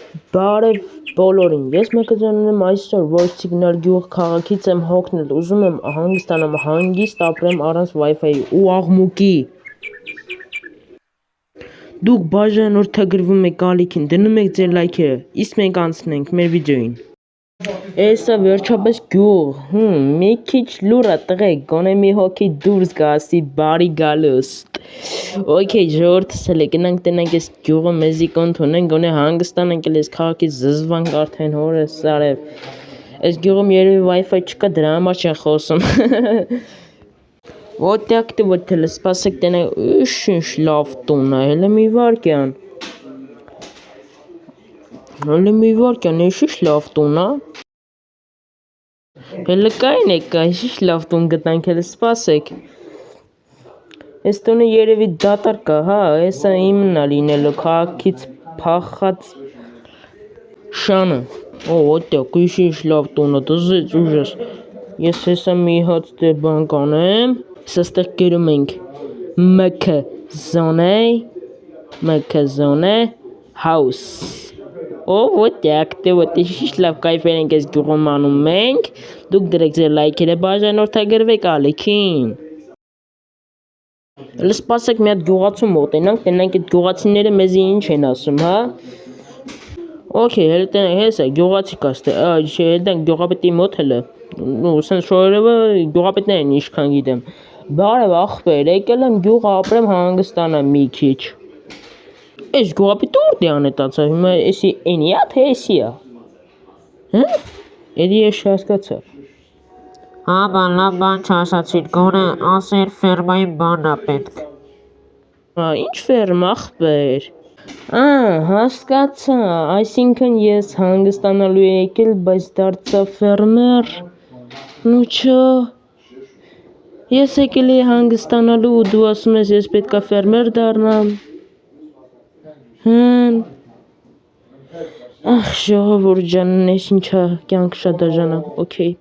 Բարև բոլորին, ես մեկնեցնում եմ այսօր, որ Signal գյուղ քաղաքից եմ հոգնել, ուզում եմ հանգստանամ, հանգիստ ապրեմ առանց Wi-Fi-ի ու աղմուկի։ Դուք բաժանորդագրվում եք ալիքին, դնում եք ձեր լայքերը, իսկ մենք անցնենք մեր վիդեոին։ Էսա վերջապես գյուղ, մի քիչ լուր է տղեկ, գոնե մի հոգի դուրս գա, ասի բարի գալուստ։ Okay, ժողովուրդս հələ գնանք տնենք այս գյուղը մեզի կընդունենք, գոնե հանգստանանք այս քաղաքից զզվանք արդեն հորս արև։ Այս գյուղում երևի Wi-Fi չկա, դրա համար չեն խոսում։ Ոդյակ դու ոդել, սպասեք տնենք, ինչ լավ տուն է, հələ մի վարքյան, ինչ լավ տուն է։ Հələ կային եք, ինչ լավ տուն գտանք, հələ սպասեք։ Այս տունը երևի դատարկ է, հա, էսա իմն է լինելու, քաղաքից փախած շանը։ Ոդյակ, ինչ լավ տուն է, դզեց ուժս։ Ես հեսա մի հատ դե բան կանեմ, սստեղ գերում ենք MK house։ Ոդյակ, դե ինչ լավ կայֆեր ենք այս գյուղում անում մենք, դուք դրեք ձեր լայքերը, բաժանորդագրվեք ալիքին։ Հələ սպասեք մի հատ գյուղացու մոտենանք, տնենք այդ գյուղացիները մեզի ինչ են ասում, հա։ Okay, հələ տնենք, հեսա գյուղացի կաստե, հետենք գյուղապետի մոտ հələ, սենց շորևը գյուղապետներն ինչքան գիտեմ։ Բարև ախպեր, եկել եմ գյուղ ապրեմ հանգստանամ մի քիչ։ Այս գյուղապետը ուր դե անետացա, հիմա էսի էնի է, թե էսի է։ Հա։ Էդի ես չհասկացա։ Հա, բան լավ բան չասացիր, գոնե ասեր ֆերմայի բանն է պետք։ Ինչ ֆերմ ախպեր։ Հասկացա, այսինքն ես հանգստանալու եկել, բայց դարձա ֆերմեր։ Ну չո։ Ես եկել էի հանգստանալու ու դու ասում ես ես պետքա ֆերմեր դառնամ։ Ախ, ժողովուրդ ջան, ես ինչա կյանք շատ դաժան է, okay։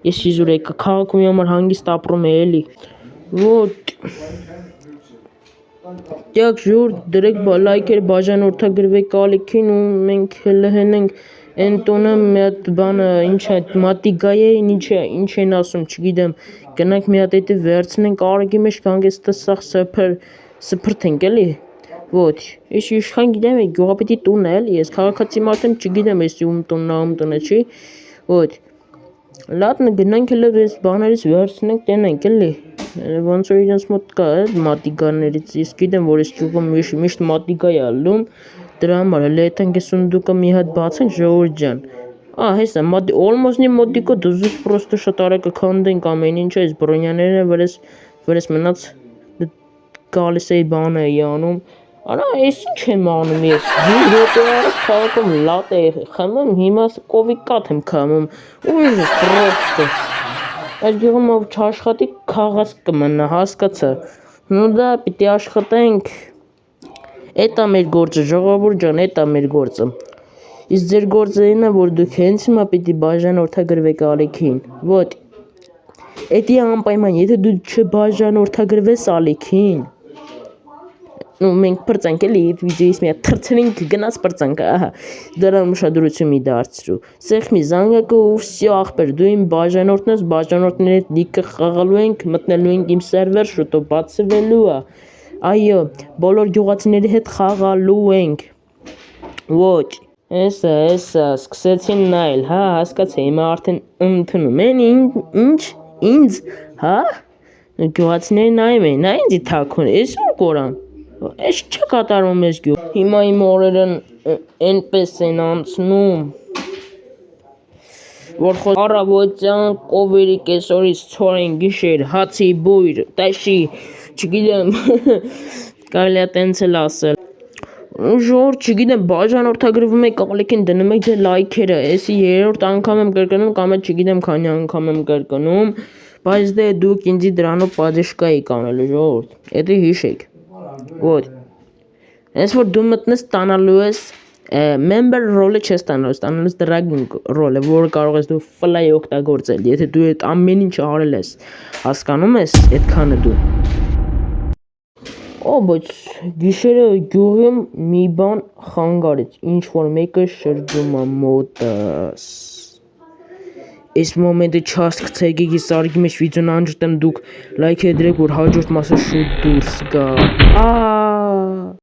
Ես իզուր եկա, քաղաքում համար հանգիստ ապրում է էլի։ Ոտ։ Դյակ ժողովուրդ, դրեք լայքեր, բաժանորդագրվեք ալիքին ու մենք հələ հենենք են տոնը մի հատ բանը, ինչ է, մատիգայ է, ինչ են ասում, չգիտեմ, գնանք մի հատ էդի վերցնենք արագի մեջ գանք էստա սաղ սփրթենք էլի։ Ոտ, ես իշխան գիտեմ է գյուղապետի տունն է էլի, ես քաղաքացի մարդ եմ, չգիտեմ էսի ում տունն է, չի։ Ոտ։ Լատնը գնանք հələ այս բաներից վերցնենք տնենք էլի։ Ոնց որ իրենց մոտ կա մատիգաներից, ես գիտեմ որ այս գյուղում միշտ մատիգա է ալնում, դրա համար հələ եթենք այս սունդուկը մի հատ բացենք ժողովուրդ ջան։ Հեսա almost-ի մոտիկո դուզուց պրոստը շատ արագ կքանդենք ամեն ինչ, այս բրոնյաները վրես մնաց գալիս էի բանը էի անում։ Արա, ես ինչ եմ անում ես, 5 րոպե առաջ քաղաքում լատե խմում, հիմա կովիկ կաթ եմ քամում, ուժ պրոստը։ Այս գյուղում ով չաշխատի քաղաք կմնա, հասկացա։ Ну да, պիտի աշխատենք։ Էդ է մեր գործը, ժողովուրդ ջան, էդ է մեր գործը։ Իսկ ձեր գործը այն է, որ դուք հենց հիմա պիտի բաժանորդագրվեք ալիքին։ Ոտ։ Էդի անպայման, եթե դու չբաժանորդագրվես ալիքին, մենք պրծանք էլի այդ վիդեոից մի հատ թրցնենք գնաց պրծանք, ահա, դրան ուշադրություն մի դարձրու։ Սեղմի զանգակը ու վсё ախպեր, դու իմ բաժանորդն ես, բաժանորդների հետ լիքը խաղալու ենք, մտնելու ենք իմ սերվեր, շուտով բացվելու է։ Այո, բոլոր գյուղացիների հետ խաղալու ենք։ Ոչ, էսա, սկսեցին նայել, հա, հասկացա, հիմա արդեն ընդունում են ինձ, հա։ Գյուղացիները նայում են, նա ինձի թաքուն, ես ում կորամ։ Էս չէ կատարում ես գյուղ։ Հիմա իմ օրերն այնպես են անցնում, որ առավոտյան կովերի կեսօրից ցորեն գիշեր, հացի բույր, տաշի, չգիտեմ, կարելի է տենց էլ ասել։ Ժողովուրդ, չգիտեմ, բաժանորդագրվում եք ալիքին, դնում եք ձեր լայքերը, էսի 3-րդ անգամ եմ կրկնում, կամ էլ չգիտեմ քանի անգամ եմ կրկնում, բայց դե դուք ինձի դրանով պատժկա եք անելու ժողովուրդ, էդի հիշեք։ Ոտ։ Հենց որ դու մտնես ստանալու ես member role-ը չես ստանալու, ստանալու ես dragon role-ը, որը կարող ես դու fly օգտագործել, եթե դու այդ ամեն ինչ արել ես, հասկանում ես, այդքանը դու։ բայց գիշերը գյուղում մի բան խանգ արեց, ինչ-որ մեկը շրջում ա մոտս։ Այս մոմենտը չհասկացայիք եք, ես արգի մեջ վիդեոն անջտեմ, դուք լայք դրեք, որ հաջորդ մասը շուտ դուրս գա։